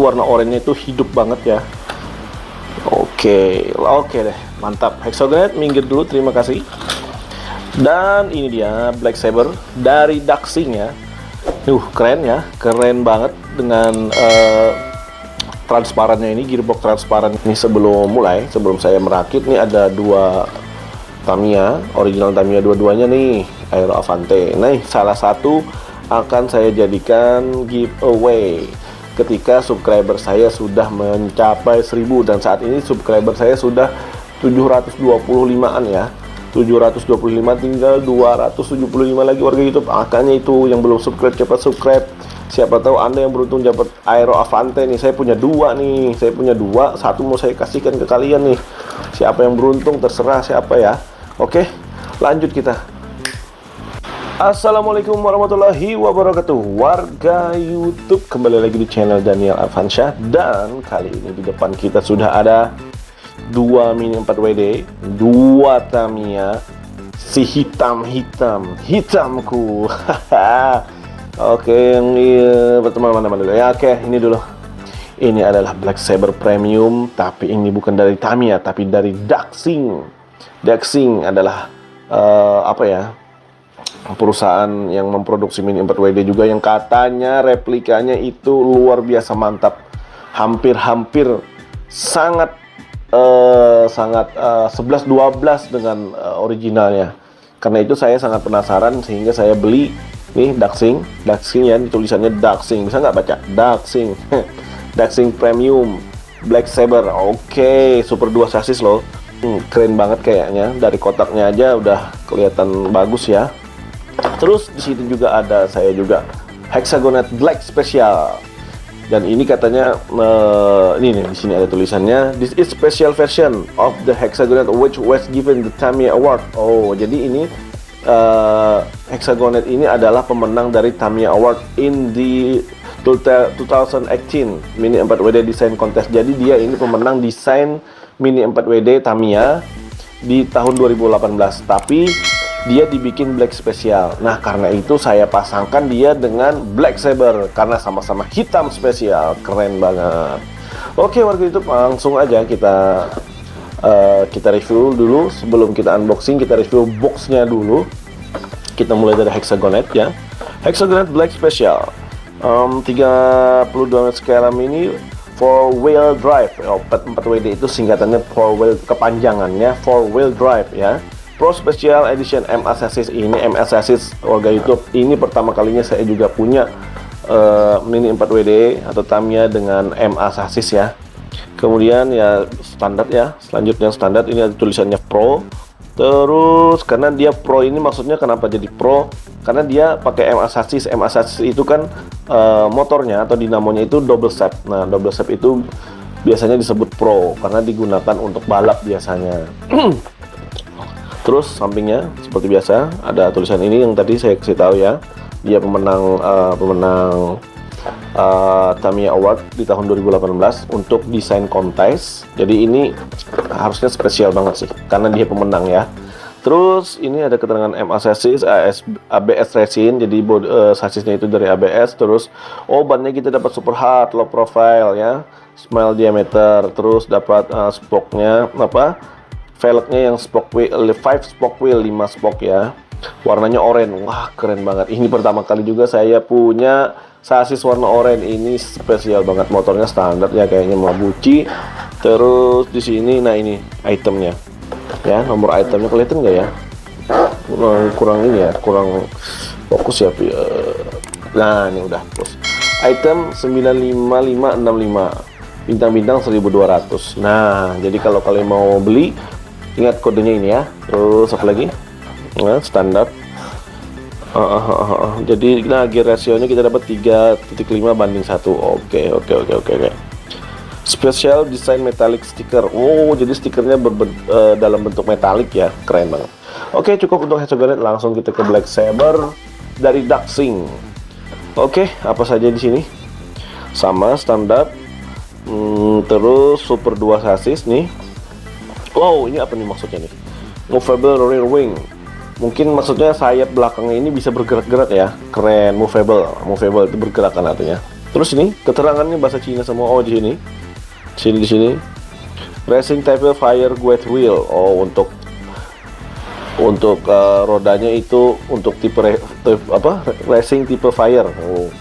warna oranye itu hidup banget ya. Oke deh, mantap. Hexagonate minggir dulu, terima kasih. Dan ini dia Black Saber dari Daxing ya. Keren ya, keren banget dengan transparannya ini, gearbox transparan ini. Sebelum saya merakit nih ada dua Tamiya, original Tamiya dua-duanya nih, Aero Avante. Nah, salah satu akan saya jadikan giveaway ketika subscriber saya sudah mencapai 1000, dan saat ini subscriber saya sudah 725-an ya. 725, tinggal 275 lagi warga YouTube. Makanya itu yang belum subscribe cepat subscribe. Siapa tahu Anda yang beruntung dapat Aero Avante nih. Saya punya dua nih, satu mau saya kasihkan ke kalian nih. Siapa yang beruntung terserah siapa ya. Oke, lanjut kita. Assalamualaikum warahmatullahi wabarakatuh, warga YouTube, kembali lagi di channel Daniel Alfansyah. Dan kali ini di depan kita sudah ada dua Mini 4WD, dua Tamiya, si hitamku. Oke, yang pertama mana dulu ya? Oke, ini dulu. Ini adalah Black Saber Premium, tapi ini bukan dari Tamiya, tapi dari Daxing. Daxing adalah perusahaan yang memproduksi Mini 4WD juga, yang katanya replikanya itu luar biasa mantap, hampir sangat 11-12 dengan originalnya. Karena itu saya sangat penasaran sehingga saya beli nih Daxing ya, tulisannya Daxing, bisa nggak baca Daxing. Daxing Premium Black Saber. Oke, Super 2 chassis loh. Keren banget kayaknya, dari kotaknya aja udah kelihatan bagus ya. Terus di situ juga ada saya juga Hexagonate Black Special. Dan ini katanya ini nih, di sini ada tulisannya, this is special version of the Hexagonate which was given the Tamiya Award. Oh, jadi ini Hexagonate ini adalah pemenang dari Tamiya Award in the 2018 Mini 4WD Design Contest. Jadi dia ini pemenang desain Mini 4WD Tamiya di tahun 2018, tapi dia dibikin Black Special. Nah, karena itu saya pasangkan dia dengan Black Saber karena sama-sama hitam spesial. Keren banget. Oke, warga YouTube, langsung aja kita review dulu. Sebelum kita unboxing, kita review boxnya dulu. Kita mulai dari Hexagonate ya. Hexagonate Black Special 32 skala mini 4-wheel drive. 4WD itu singkatannya 4-wheel, kepanjangannya 4-wheel drive ya. Pro Special Edition MA Chassis. Ini MA Chassis warga YouTube, ini pertama kalinya saya juga punya Mini 4WD atau Tamiya dengan MA Chassis ya. Kemudian ya standar ya, selanjutnya standar ini ada tulisannya Pro. Terus karena dia Pro ini maksudnya kenapa jadi Pro? Karena dia pakai MA Chassis. MA Chassis itu kan motornya atau dinamonya itu double shaft. Nah, double shaft itu biasanya disebut Pro karena digunakan untuk balap biasanya. Terus sampingnya seperti biasa ada tulisan ini yang tadi saya kasih tahu ya. Dia pemenang Tamiya Award di tahun 2018 untuk desain kontes. Jadi ini harusnya spesial banget sih karena dia pemenang ya. Terus ini ada keterangan MA Chassis, ABS resin, jadi chassisnya itu dari ABS. Terus bannya kita dapat super hard, low profile ya, small diameter. Terus dapat spoknya velgnya yang spoke wheel, 5 spoke wheel, 5 spoke ya. Warnanya oranye. Wah, keren banget. Ini pertama kali juga saya punya chassis warna oranye. Ini spesial banget. Motornya standar ya, kayaknya Mabuchi. Terus di sini nah ini itemnya. Ya, nomor itemnya kelihatan nggak ya? Kurang ini ya, kurang fokus ya. Nah, ini udah fokus. Item 95565. Bintang-bintang 1200. Nah, jadi kalau kalian mau beli, ingat kodenya ini ya. Terus apa lagi? Nah, standar. Jadi nah, gear rasionya kita dapat 3.5 banding 1. Oke. Special design metallic sticker. Oh, jadi stikernya dalam bentuk metalik ya. Keren banget. Oke, cukup untuk Hexagonate. Langsung kita ke Black Saber dari Daxing. Oke, apa saja di sini? Sama standar. Terus Super 2 chassis nih. Wow, ini apa nih maksudnya nih? Movable rear wing. Mungkin maksudnya sayap belakangnya ini bisa bergerak-gerak ya. Keren, movable itu bergerak kan artinya. Terus ini keterangannya bahasa Cina semua. Oh, di sini. Racing type fire guide wheel. Oh, untuk rodanya itu untuk tipe racing tipe fire. Oh,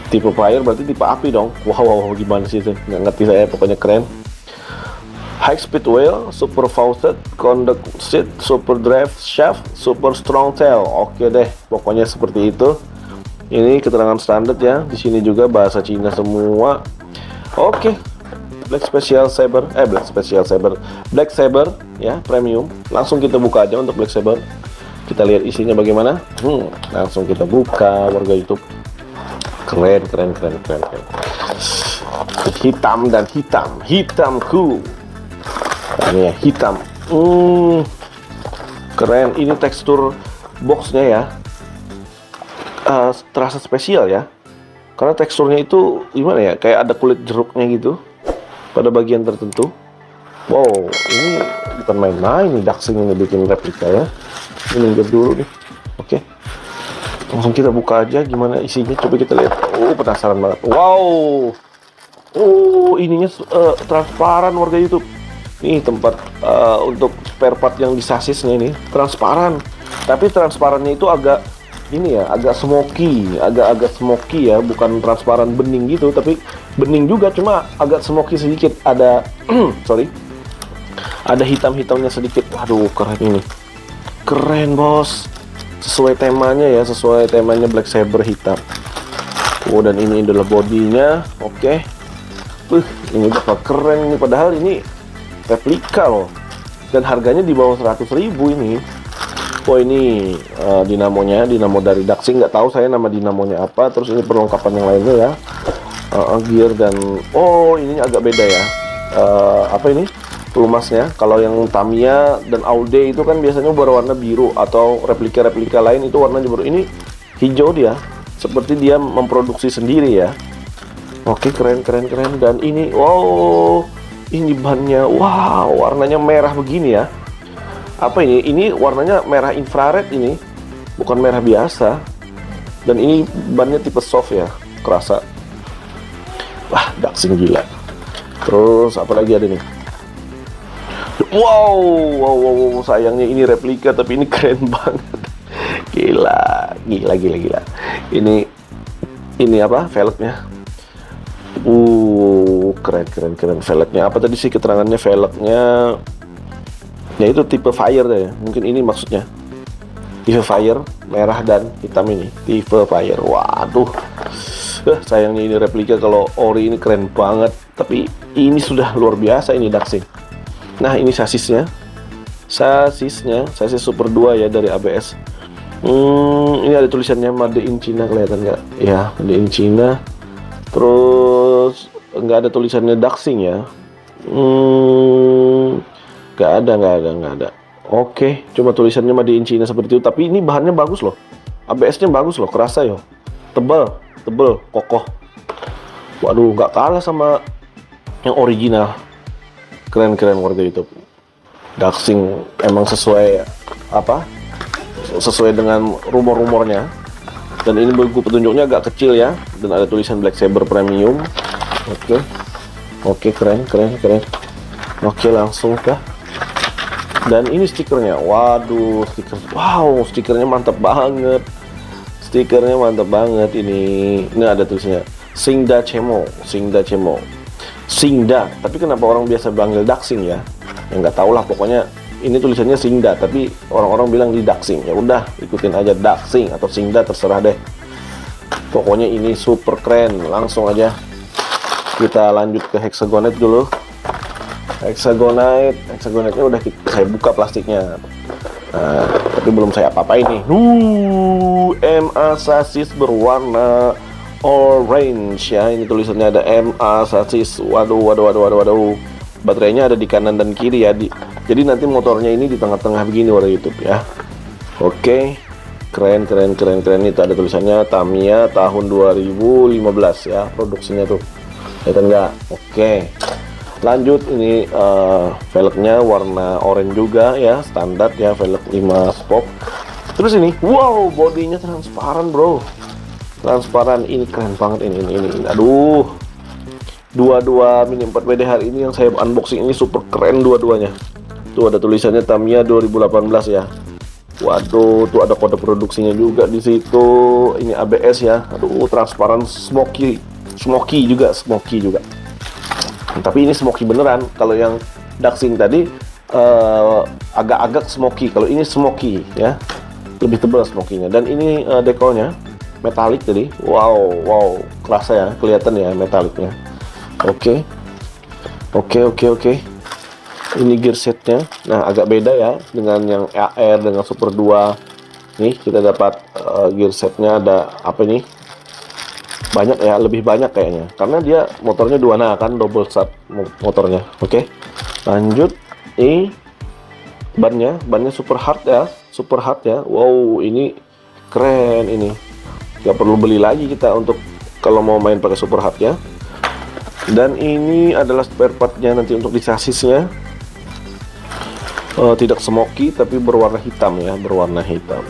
tipe fire berarti tipe api dong. Wow, gimana sih itu? Nggak ngerti saya, pokoknya keren. High speed wheel, super faucet, conduct seat, super drive shaft, super strong tail. Oke deh, pokoknya seperti itu. Ini keterangan standar ya. Di sini juga bahasa Cina semua. Oke. Black Saber ya, premium. Langsung kita buka aja untuk Black Saber. Kita lihat isinya bagaimana. Langsung kita buka, warga YouTube. Keren. Hitam dan hitamku. Ini ya, hitam. Keren. Ini tekstur boxnya ya. Terasa spesial ya. Karena teksturnya itu gimana ya? Kayak ada kulit jeruknya gitu pada bagian tertentu. Wow, ini bukan main-main nih Daxing ini bikin replika ya. Ini lihat dulu nih. Oke. Langsung kita buka aja gimana isinya. Coba kita lihat. Oh, penasaran banget. Wow. Oh, ininya transparan, warga YouTube. Nih tempat untuk spare part yang di sasisnya ini transparan. Tapi transparannya itu agak smoky ya, bukan transparan bening gitu, tapi bening juga, cuma agak smoky sedikit. Ada ada hitam-hitamnya sedikit. Waduh, keren bos, sesuai temanya Black Saber hitam. Oh, dan ini adalah bodinya. Oke. Ini bakal keren ini, padahal ini replika loh, dan harganya di bawah 100.000 ini. Oh, ini dinamo dari Daxing, nggak tahu saya nama dinamonya apa. Terus ini perlengkapan yang lainnya ya, gear dan ini agak beda ya. Ini pelumasnya. Kalau yang Tamiya dan Aude itu kan biasanya berwarna biru, atau replika lain itu warnanya biru. Ini hijau dia, seperti dia memproduksi sendiri ya. Oke, keren. Dan ini ini bannya, wow, warnanya merah begini ya. Apa ini? Ini warnanya merah infrared ini, bukan merah biasa. Dan ini bannya tipe soft ya, kerasa. Wah, Daxing gila. Terus apa lagi ada nih? Wow, sayangnya ini replika, tapi ini keren banget. Gila. Ini apa? Velgnya. Keren velgnya. Apa tadi sih keterangannya? Velgnya ya itu tipe fire deh, mungkin ini maksudnya. Tipe fire, merah dan hitam ini. Tipe fire. Waduh. Sayangnya ini replika. Kalau ori ini keren banget, tapi ini sudah luar biasa ini Daxing. Nah, ini sasisnya. Sasis Super 2 ya, dari ABS. Ini ada tulisannya Made in China, kelihatan nggak? Ya, Made in China. Terus nggak ada tulisannya Daxing ya. Nggak ada. Oke, cuma tulisannya Made in China seperti itu. Tapi ini bahannya bagus loh. ABS-nya bagus loh, kerasa ya. Tebal, kokoh. Waduh, nggak kalah sama yang original. Keren warga YouTube. Daxing emang sesuai dengan rumor-rumornya. Dan ini buku petunjuknya agak kecil ya, dan ada tulisan Black Saber Premium. Oke, keren. Oke, langsung kah? Dan ini stikernya. Waduh, stikernya mantap banget. Ini ada tulisannya Singda Chemo. Tapi kenapa orang biasa panggil Daxing ya? Nggak tahu lah, pokoknya ini tulisannya Singda, tapi orang-orang bilang di Daxing. Ya udah, ikutin aja Daxing atau Singda, terserah deh. Pokoknya ini super keren. Langsung aja kita lanjut ke Hexagonite dulu. Hexagonite-nya udah saya buka plastiknya. Nah, tapi belum saya apa-apain nih. MA sasis berwarna orange ya. Ini tulisannya ada MA sasis. Waduh. Baterainya ada di kanan dan kiri ya. Jadi nanti motornya ini di tengah-tengah begini, warga YouTube ya. Oke. Keren. Itu ada tulisannya Tamiya tahun 2015 ya produksinya tuh. Kelihatan nggak? Oke. Lanjut, ini velgnya warna oranye juga ya, standar ya, velg 5 spoke. Terus ini, wow, bodinya transparan bro. transparan. Ini keren banget ini. Aduh, dua Mini 4WD hari ini yang saya unboxing ini super keren dua-duanya. Tuh ada tulisannya Tamiya 2018 ya. Waduh, tuh ada kode produksinya juga di situ. Ini ABS ya. Aduh, transparan, smoky juga. Tapi ini smoky beneran. Kalau yang Daxing tadi agak-agak smoky. Kalau ini smoky ya, lebih tebal smokinya. Dan ini dekolnya metalik tadi. Wow, kerasa ya, kelihatan ya metaliknya. Oke. Ini gear setnya. Nah, agak beda ya dengan yang AR dengan Super 2. Nih kita dapat gear setnya ada apa ini? Banyak ya, lebih banyak kayaknya. Karena dia motornya 2 kan, double sub motornya. Oke. Lanjut. Bannya super hard ya. Wow, ini keren ini. Gak perlu beli lagi kita untuk kalau mau main pakai super hard ya. Dan ini adalah spare partnya nanti untuk di chassisnya. Tidak smoky tapi berwarna hitam ya,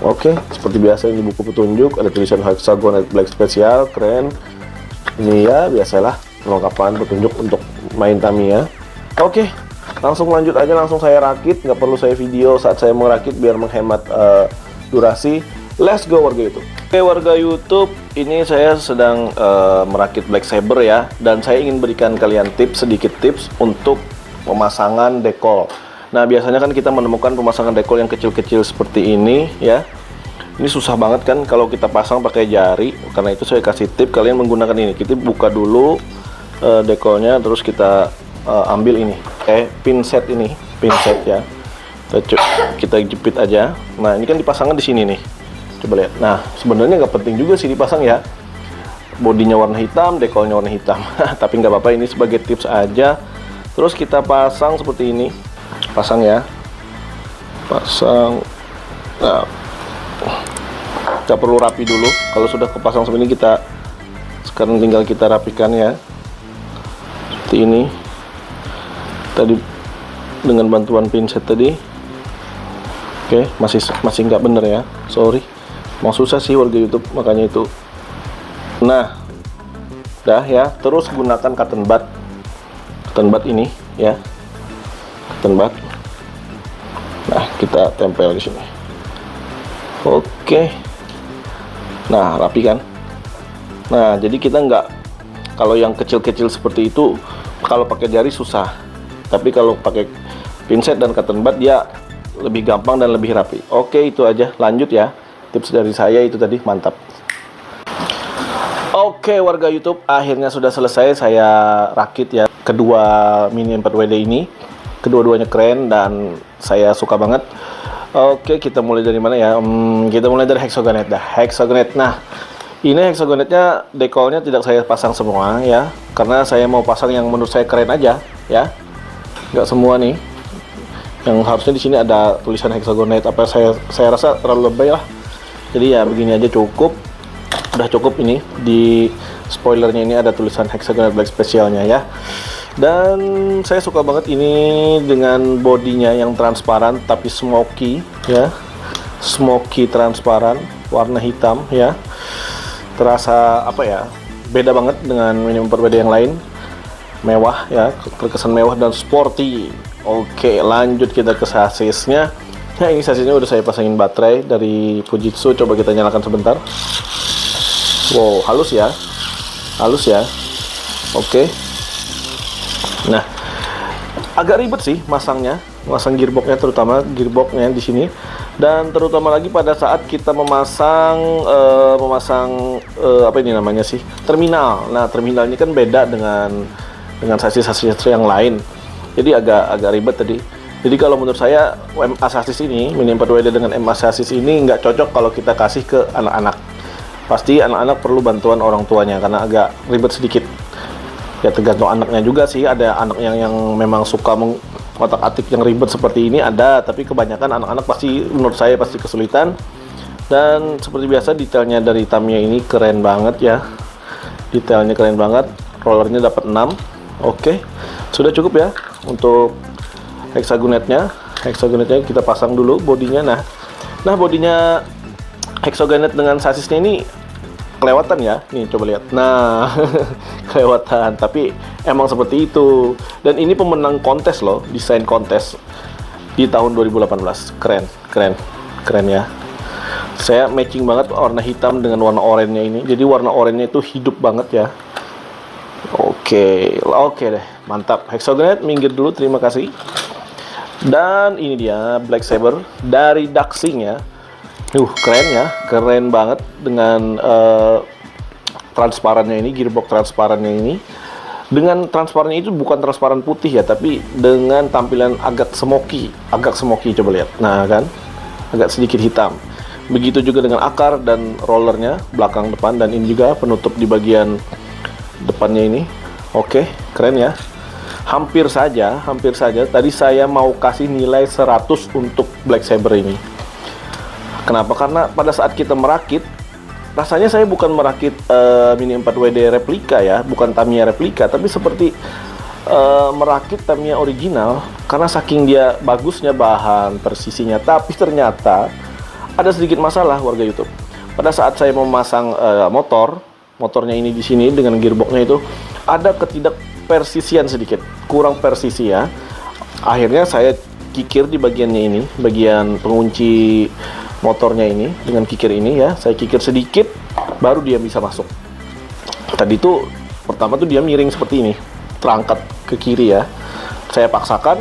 Oke, seperti biasa ini buku petunjuk, ada tulisan Hexagon Black Special, keren. Ini ya biasalah perlengkapan petunjuk untuk main Tamiya. Oke, langsung lanjut aja, langsung saya rakit, nggak perlu saya video saat saya merakit biar menghemat durasi. Let's go warga YouTube. Oke warga YouTube, ini saya sedang merakit Black Saber ya, dan saya ingin berikan kalian sedikit tips untuk pemasangan dekol. Nah biasanya kan kita menemukan pemasangan dekol yang kecil-kecil seperti ini ya. Ini susah banget kan kalau kita pasang pakai jari. Karena itu saya kasih tip kalian menggunakan ini. Kita buka dulu dekolnya, terus kita ambil ini pinset ya. Kita jepit aja. Nah ini kan dipasangnya di sini nih. Coba lihat. Nah sebenarnya nggak penting juga sih dipasang ya. Bodinya warna hitam, dekolnya warna hitam. Tapi nggak apa-apa, ini sebagai tips aja. Terus kita pasang seperti ini. Pasang ya. Nah, kita perlu rapi dulu. Kalau sudah kepasang seperti ini, sekarang tinggal kita rapikan ya. Seperti ini. Tadi dengan bantuan pinset tadi. Oke, masih nggak bener ya. Sorry. Mau susah sih warga YouTube, makanya itu. Nah, dah ya. Terus gunakan cotton bud ini ya. Cotton bud. Nah, kita tempel di sini. Oke. Nah, rapi kan. Nah, jadi kita kalau yang kecil-kecil seperti itu, kalau pakai jari susah. Tapi kalau pakai pinset dan cotton bud dia lebih gampang dan lebih rapi. Oke, itu aja. Lanjut ya. Tips dari saya itu tadi, mantap. Oke warga YouTube, akhirnya sudah selesai saya rakit ya kedua Mini 4WD ini. Kedua-duanya keren dan saya suka banget. Oke, kita mulai dari mana ya? Kita mulai dari Hexagonet dah. Hexagonet. Nah, ini Hexagonetnya dekolnya tidak saya pasang semua ya, karena saya mau pasang yang menurut saya keren aja ya. Nggak semua nih. Yang harusnya di sini ada tulisan Hexagonet. Apa saya rasa terlalu lebay lah. Jadi ya begini aja cukup. Udah cukup ini. Di spoilernya ini ada tulisan Hexagon Black Specialnya ya. Dan saya suka banget ini dengan bodinya yang transparan tapi smoky ya. Smoky transparan, warna hitam ya. Terasa apa ya? Beda banget dengan Mini 4WD yang lain. Mewah ya, terkesan mewah dan sporty. Oke, lanjut kita ke chassisnya. Nah, ini chassisnya udah saya pasangin baterai dari Fujitsu. Coba kita nyalakan sebentar. Wow, halus ya. Oke. Nah, agak ribet sih masang gearboxnya, terutama gearboxnya di sini. Dan terutama lagi pada saat kita memasang apa ini namanya sih? Terminal. Nah, terminal ini kan beda dengan chassis yang lain. Jadi agak ribet tadi. Jadi kalau menurut saya MA chassis ini, Mini 4WD dengan MA chassis ini nggak cocok kalau kita kasih ke anak-anak. Pasti anak-anak perlu bantuan orang tuanya karena agak ribet sedikit. Ya tergantung anaknya juga sih. Ada anak yang memang suka mengotak-atik yang ribet seperti ini ada, tapi kebanyakan anak-anak menurut saya pasti kesulitan. Dan seperti biasa detailnya dari Tamiya ini keren banget ya. Detailnya keren banget. Rollernya dapat 6. Oke. Sudah cukup ya untuk Hexagonetnya kita pasang dulu bodinya. Nah bodinya Hexagonet dengan chassisnya ini kelewatan ya, nih coba lihat. Nah, kelewatan, tapi emang seperti itu. Dan ini pemenang kontes loh, desain kontes di tahun 2018. Keren, keren, keren ya. Saya matching banget warna hitam dengan warna oranye ini. Jadi warna oranye itu hidup banget ya. Oke, oke deh, mantap. Hexagonate minggir dulu, terima kasih. Dan ini dia Black Saber dari Daxing ya. Keren ya, keren banget dengan transparannya ini, gearbox transparannya ini. Dengan transparannya itu bukan transparan putih ya, tapi dengan tampilan agak smoky coba lihat. Nah kan, agak sedikit hitam. Begitu juga dengan akar dan rollernya, belakang depan, dan ini juga penutup di bagian depannya ini. Oke, keren ya. Hampir saja. Tadi saya mau kasih nilai 100 untuk Black Saber ini. Kenapa? Karena pada saat kita merakit, rasanya saya bukan merakit Mini 4WD replika ya, bukan Tamiya replika, tapi seperti merakit Tamiya original, karena saking dia bagusnya bahan, presisinya. Tapi ternyata ada sedikit masalah warga YouTube. Pada saat saya memasang motornya ini di sini dengan gearboxnya itu ada ketidakpersisian sedikit, kurang persisi ya. Akhirnya saya kikir di bagiannya ini, bagian pengunci motornya ini dengan kikir ini ya, saya kikir sedikit baru dia bisa masuk. Tadi tuh pertama tuh dia miring seperti ini, terangkat ke kiri ya. Saya paksakan,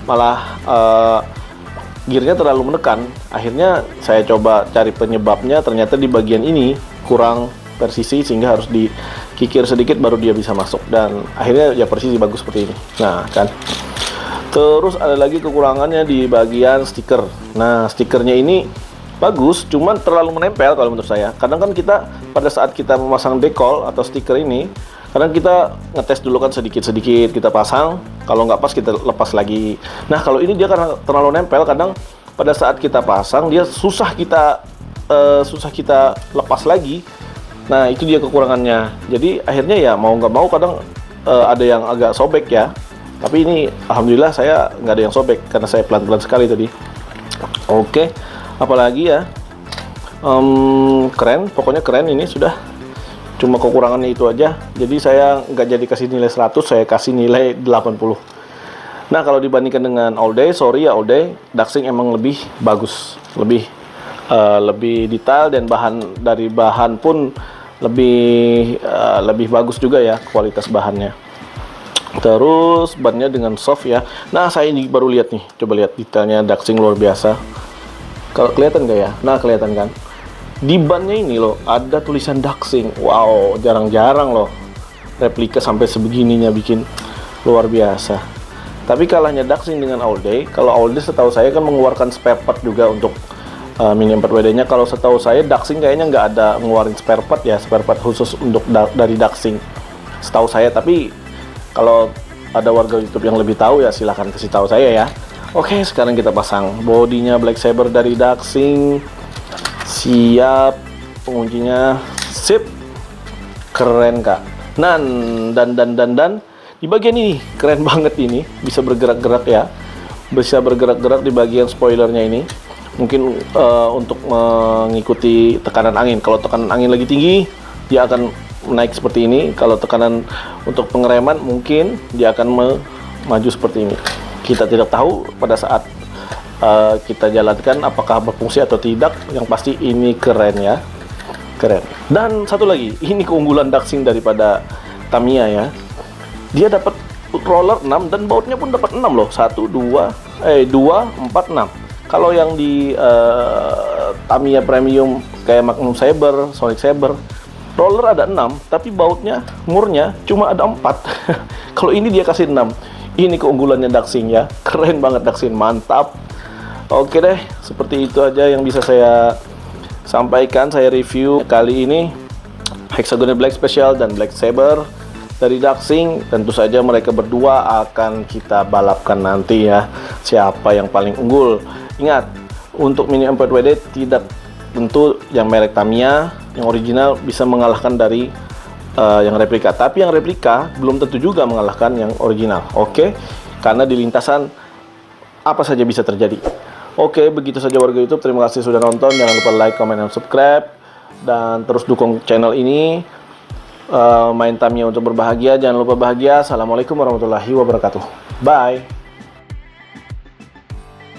malah gearnya terlalu menekan. Akhirnya saya coba cari penyebabnya, ternyata di bagian ini kurang persisi sehingga harus dikikir sedikit baru dia bisa masuk, dan akhirnya ya persisi bagus seperti ini. Nah kan. Terus ada lagi kekurangannya di bagian stiker. Nah, stikernya ini bagus, cuman terlalu menempel kalau menurut saya. Kadang kan kita pada saat kita memasang dekol atau stiker ini, kadang kita ngetes dulu kan sedikit-sedikit kita pasang, kalau nggak pas kita lepas lagi. Nah, kalau ini dia karena terlalu nempel, kadang pada saat kita pasang dia susah kita lepas lagi. Nah, itu dia kekurangannya. Jadi akhirnya ya mau nggak mau kadang ada yang agak sobek ya. Tapi ini alhamdulillah saya nggak ada yang sobek karena saya pelan-pelan sekali tadi. Oke, apalagi ya, keren, pokoknya keren ini sudah. Cuma kekurangannya itu aja. Jadi saya nggak jadi kasih nilai 100, saya kasih nilai 80. Nah, kalau dibandingkan dengan All Day, sorry ya All Day, Daxing emang lebih bagus, lebih detail, dan dari bahan pun lebih bagus juga ya kualitas bahannya. Terus bannya dengan soft ya. Nah, saya ini baru lihat nih, coba lihat detailnya Daxing luar biasa. Kalau kelihatan nggak ya? Nah, kelihatan kan? Di bannya ini loh ada tulisan Daxing. Wow, jarang-jarang loh replika sampai sebegininya, bikin luar biasa. Tapi kalahnya Daxing dengan All Day. Kalau All Day setahu saya kan mengeluarkan spare part juga untuk Mini 4WD-nya. Kalau setahu saya Daxing kayaknya nggak ada ngeluarin spare part ya, spare part khusus untuk dari Daxing. Setahu saya, tapi kalau ada warga YouTube yang lebih tahu ya silahkan kasih tahu saya ya. Oke, sekarang kita pasang bodinya Black Saber dari Daxing. Siap, penguncinya sip, keren kak. Dan di bagian ini keren banget, ini bisa bergerak-gerak ya, bisa bergerak-gerak di bagian spoilernya ini. Mungkin untuk mengikuti tekanan angin. Kalau tekanan angin lagi tinggi, dia akan naik seperti ini. Kalau tekanan untuk pengereman, mungkin dia akan maju seperti ini. Kita tidak tahu pada saat kita jalankan apakah berfungsi atau tidak. Yang pasti ini keren ya, keren. Dan satu lagi, ini keunggulan Daxing daripada Tamiya ya. Dia dapat roller 6 dan bautnya pun dapat 6 loh. 2, 4, 6. Kalau yang di Tamiya Premium kayak Magnum Saber, Sonic Saber, roller ada 6, tapi bautnya, murnya cuma ada 4. Kalau ini dia kasih 6. Ini keunggulannya Daxing ya. Keren banget Daxing, mantap. Oke deh, seperti itu aja yang bisa saya sampaikan. Saya review kali ini Hexagonate Black Special dan Black Saber dari Daxing. Tentu saja mereka berdua akan kita balapkan nanti ya, siapa yang paling unggul. Ingat, untuk Mini 4WD tidak tentu yang merek Tamiya yang original bisa mengalahkan dari yang replika, tapi yang replika belum tentu juga mengalahkan yang original. Oke, karena di lintasan apa saja bisa terjadi. Oke, begitu saja warga YouTube. Terima kasih sudah nonton. Jangan lupa like, comment, dan subscribe. dan terus dukung channel ini. Main time-nya untuk berbahagia. Jangan lupa bahagia. Assalamualaikum warahmatullahi wabarakatuh. Bye.